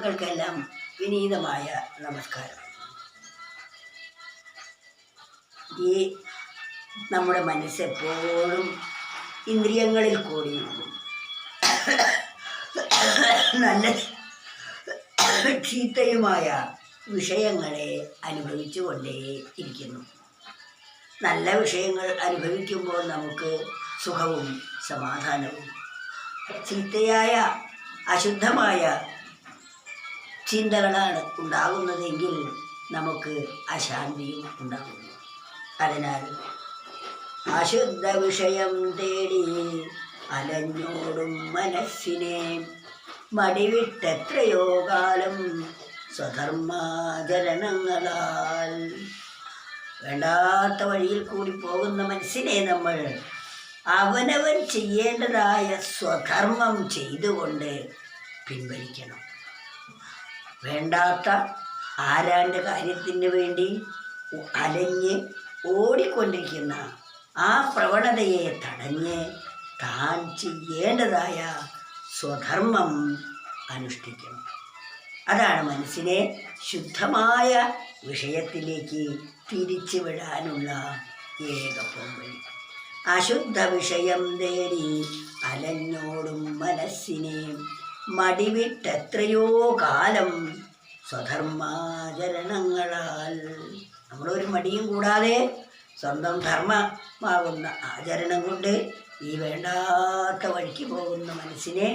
മാതാപിതാക്കൾക്കെല്ലാം വിനീതമായ നമസ്കാരം. ഈ നമ്മുടെ മനസ്സെപ്പോഴും ഇന്ദ്രിയങ്ങളിൽ കൂടി നല്ല ചീത്തയുമായ വിഷയങ്ങളെ അനുഭവിച്ചു കൊണ്ടേ ഇരിക്കുന്നു. നല്ല വിഷയങ്ങൾ അനുഭവിക്കുമ്പോൾ നമുക്ക് സുഖവും സമാധാനവും, ചീത്തയായ അശുദ്ധമായ ചിന്തകളാണ് ഉണ്ടാകുന്നതെങ്കിൽ നമുക്ക് അശാന്തിയും ഉണ്ടാകുന്നു. അതിനാൽ അശുദ്ധ വിഷയം തേടി അലഞ്ഞോടും മനസ്സിനെ മടിവിട്ടെത്രയോ കാലം സ്വധർമാചരണങ്ങളാൽ. വേണ്ടാത്ത വഴിയിൽ കൂടി പോകുന്ന മനസ്സിനെ നമ്മൾ അവനവൻ ചെയ്യേണ്ടതായ സ്വധർമ്മം ചെയ്തുകൊണ്ട് പിൻവലിക്കണം. വേണ്ടാത്ത ആരാൻ്റെ കാര്യത്തിന് വേണ്ടി അലഞ്ഞ് ഓടിക്കൊണ്ടിരിക്കുന്ന ആ പ്രവണതയെ തടഞ്ഞ് താൻ ചെയ്യേണ്ടതായ സ്വധർമ്മം അനുഷ്ഠിക്കണം. അതാണ് മനസ്സിനെ ശുദ്ധമായ വിഷയത്തിലേക്ക് തിരിച്ചു വിടാനുള്ള ഏക പോംവഴി. അശുദ്ധ വിഷയം തേടി അലഞ്ഞോടും മനസ്സിനെ മടിവിട്ടെത്രയോ കാലം സ്വധർമാചരണങ്ങളാൽ. നമ്മളൊരു മടിയും കൂടാതെ സ്വന്തം ധർമ്മമാകുന്ന ആചരണം കൊണ്ട് ഈ വേണ്ടാത്ത വഴിക്ക് പോകുന്ന മനസ്സിനെ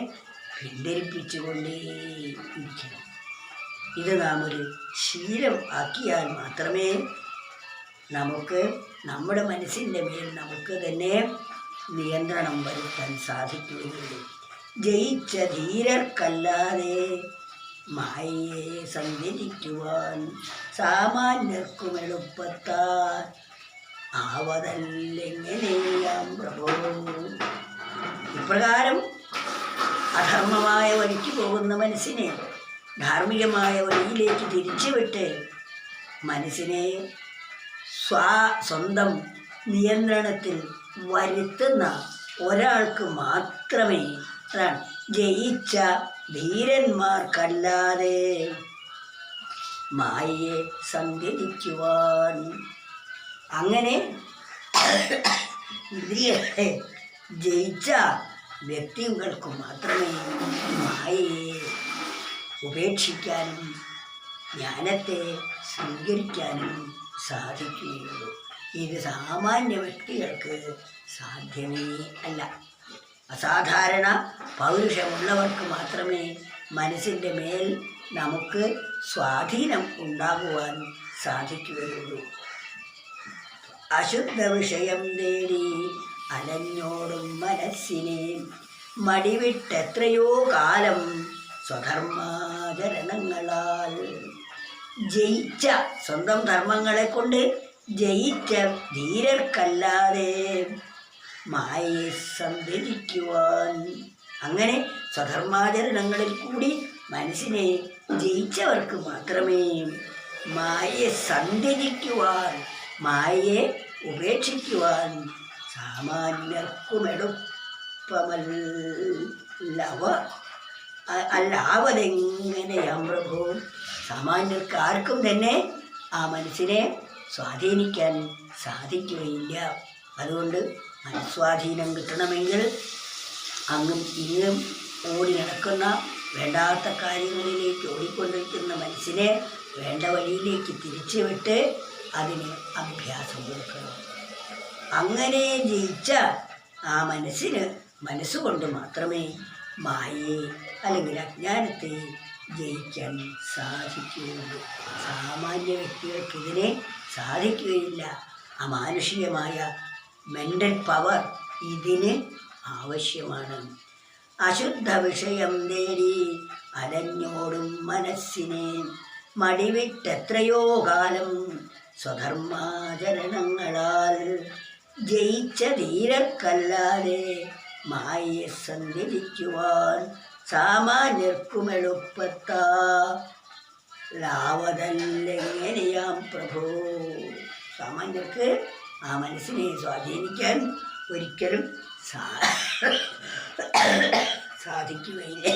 പിന്തിരിപ്പിച്ചുകൊണ്ടേയിരിക്കണം. ഇത് നാം ഒരു ശീലം ആക്കിയാൽ മാത്രമേ നമുക്ക് നമ്മുടെ മനസ്സിൻ്റെ മേൽ നമുക്ക് തന്നെ നിയന്ത്രണം വരുത്താൻ സാധിക്കുകയുള്ളൂ. ജയിച്ച ധീരർക്കല്ലാതെ മായയെ സഞ്ചരിക്കുവാൻ സാമാന്യർക്കും എളുപ്പത്താൽ ആവതല്ലെങ്ങനെയാം പ്രഭോ. ഇപ്രകാരം അധർമ്മമായ വഴിക്ക് പോകുന്ന മനസ്സിനെ ധാർമ്മികമായ വഴിയിലേക്ക് തിരിച്ചുവിട്ട് മനസ്സിനെ സ്വന്തം നിയന്ത്രണത്തിൽ വരുത്തുന്ന ഒരാൾക്ക് മാത്രമേ, അതാണ് ജയിച്ച ധീരന്മാർക്കല്ലാതെ മായയെ സഞ്ചരിക്കുവാൻ. അങ്ങനെ ഇന്ദ്രിയങ്ങളെ ജയിച്ച വ്യക്തികൾക്ക് മാത്രമേ മായയെ ഉപേക്ഷിക്കാനും ജ്ഞാനത്തെ സ്വീകരിക്കാനും സാധിക്കുകയുള്ളൂ. ഇത് സാമാന്യ വ്യക്തികൾക്ക് സാധ്യമേ അല്ല. അസാധാരണ പൗരുഷമുള്ളവർക്ക് മാത്രമേ മനസ്സിൻ്റെ മേൽ നമുക്ക് സ്വാധീനം ഉണ്ടാകുവാൻ സാധിക്കുകയുള്ളൂ. അശുദ്ധ വിഷയം തേടി അലഞ്ഞോടും മനസ്സിനെ മടിവിട്ടെത്രയോ കാലം സ്വധർമാചരണങ്ങളാൽ. ജയിച്ച സ്വന്തം ധർമ്മങ്ങളെ കൊണ്ട് ജയിച്ച ധീരർക്കല്ലാതെ മായയെ സഞ്ചരിക്കുവാൻ. അങ്ങനെ സ്വധർമാചരണങ്ങളിൽ കൂടി മനസ്സിനെ ജയിച്ചവർക്ക് മാത്രമേ മായയെ സഞ്ചരിക്കുവാൻ, മായയെ ഉപേക്ഷിക്കുവാൻ സാമാന്യർക്കും അല്ലാവതെങ്ങനെയാം പ്രഭു. സാമാന്യർക്ക് ആർക്കും തന്നെ ആ മനസ്സിനെ സ്വാധീനിക്കാൻ സാധിക്കുകയില്ല. അതുകൊണ്ട് മനസ്വാധീനം കിട്ടണമെങ്കിൽ അങ്ങും ഇങ്ങും ഓടി നടക്കുന്ന വേണ്ടാത്ത കാര്യങ്ങളിലേക്ക് ഓടിക്കൊണ്ടിരിക്കുന്ന മനസ്സിനെ വേണ്ട വഴിയിലേക്ക് തിരിച്ചുവിട്ട് അതിന് അഭ്യാസം കൊടുക്കണം. അങ്ങനെ ജയിച്ച ആ മനസ്സുകൊണ്ട് മാത്രമേ മായയെ അല്ലെങ്കിൽ അജ്ഞാനത്തെ ജയിക്കാൻ സാധിക്കുകയുള്ളൂ. സാമാന്യ വ്യക്തികൾക്ക് ഇതിനെ സാധിക്കുകയില്ല. അമാനുഷികമായ മെൻ്റൽ പവർ ഇതിന് ആവശ്യമാണ്. അശുദ്ധ വിഷയം തേടി അലഞ്ഞോടും മനസ്സിനെ മടിവിട്ടെത്രയോ കാലം സ്വധർമാചരണങ്ങളാൽ. ജയിച്ച ധീരർക്കല്ലാതെ മായയെ സഞ്ചരിക്കുവാൻ സാമാന്യർക്കും എളുപ്പത്താവതല്ലെങ്ങനെയാം പ്രഭോ. സാമാന്യർക്ക് ആ മനസ്സിനെ സ്വാധീനിക്കാൻ ഒരിക്കലും സാധിക്കുകയില്ല.